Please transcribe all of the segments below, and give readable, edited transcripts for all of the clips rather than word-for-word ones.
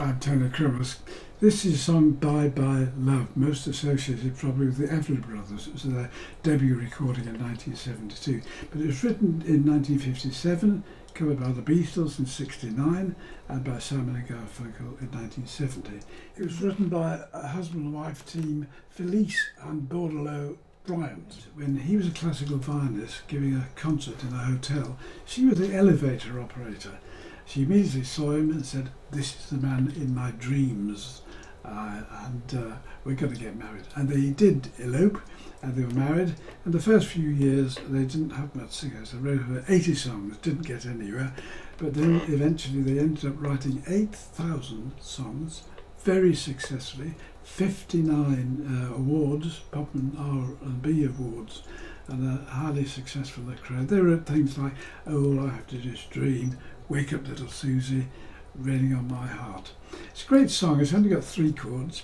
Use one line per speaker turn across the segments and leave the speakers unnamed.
I'm Tony Cromas. This is a song Bye Bye Love, most associated probably with the Everly Brothers. It was their debut recording in 1972, but it was written in 1957, covered by the Beatles in 1969 and by Simon and Garfunkel in 1970. It was written by a husband and wife team, Felice and Bordelot Bryant. When he was a classical violinist giving a concert in a hotel, she was the elevator operator. She immediately saw him and said, "This is the man in my dreams, and we're going to get married." And they did elope, and they were married. And the first few years they didn't have much singers. They wrote over 80 songs, didn't get anywhere, but then eventually they ended up writing 8,000 songs, very successfully, 59 awards, pop and R&B awards, and a highly successful career. They wrote things like "All I Have to Do Is Dream," "Wake Up Little Susie," "Raining on My Heart." It's a great song. It's only got 3 chords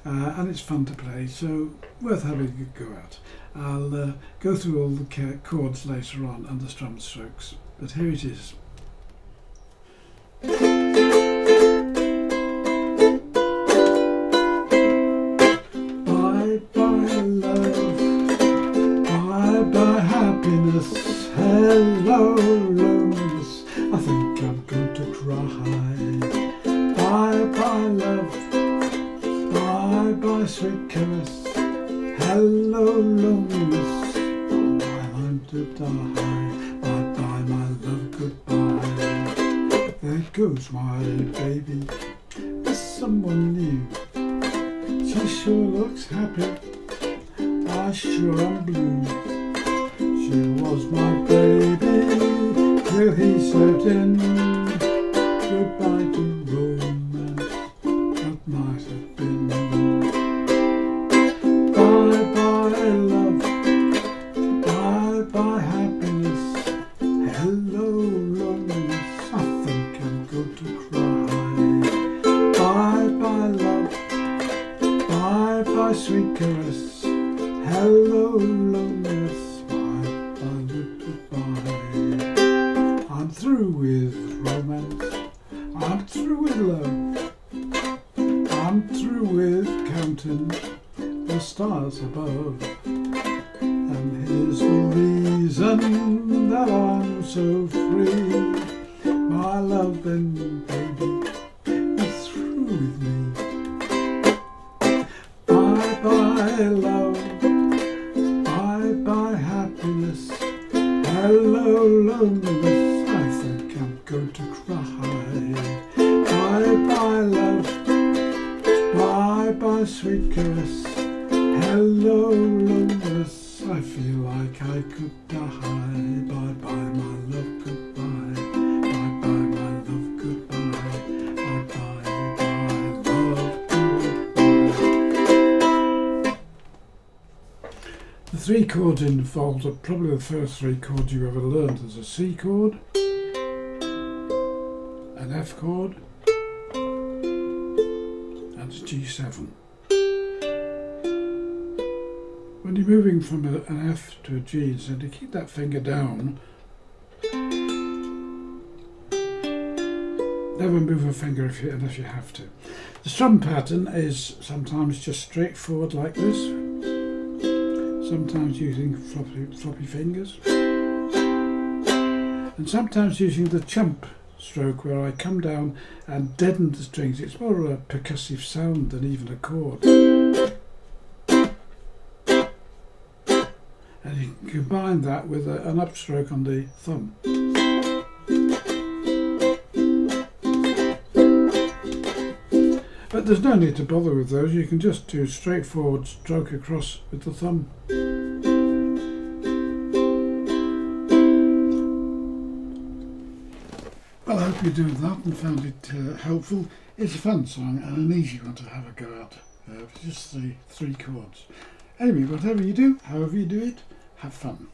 and it's fun to play, so worth having a go at. I'll go through all the chords later on and the strum strokes, but here it is. Bye bye love, bye bye happiness, hello loneliness, I think I'm going to cry. Bye bye love, bye bye sweet caress, hello loneliness, I'm to die. Bye bye my love, goodbye. There goes my baby, there's someone new. She sure looks happy, I sure am blue. She was my baby till he stepped in. Goodbye to romance that might have been. Bye bye love, bye bye happiness, hello loneliness, I think I'm going to cry. Bye bye love, bye bye sweet caress, hello loneliness, bye bye goodbye. I'm through with romance, I'm through with love, I'm through with counting the stars above. And here's the reason that I'm so free. My loving baby is through with me. Bye bye love, bye bye happiness, hello loneliness, I think I'm going to cry. Bye bye love, bye bye sweet caress, hello loneliness, I feel like I could die. Bye bye my love, goodbye. Bye bye my love, goodbye. Bye bye my love, goodbye. The 3 chords involved are probably the first 3 chords you ever learned. There's a C chord, an F chord, and a G7. When you're moving from an F to a G, so to keep that finger down, never move a finger unless you have to. The strum pattern is sometimes just straightforward like this, sometimes using floppy fingers, and sometimes using the chump stroke where I come down and deaden the strings. It's more of a percussive sound than even a chord. And you can combine that with an upstroke on the thumb. But there's no need to bother with those. You can just do a straightforward stroke across with the thumb. Well, I hope you doing that and found it helpful. It's a fun song and an easy one to have a go at. Just the 3 chords. Anyway, whatever you do, however you do it, have fun.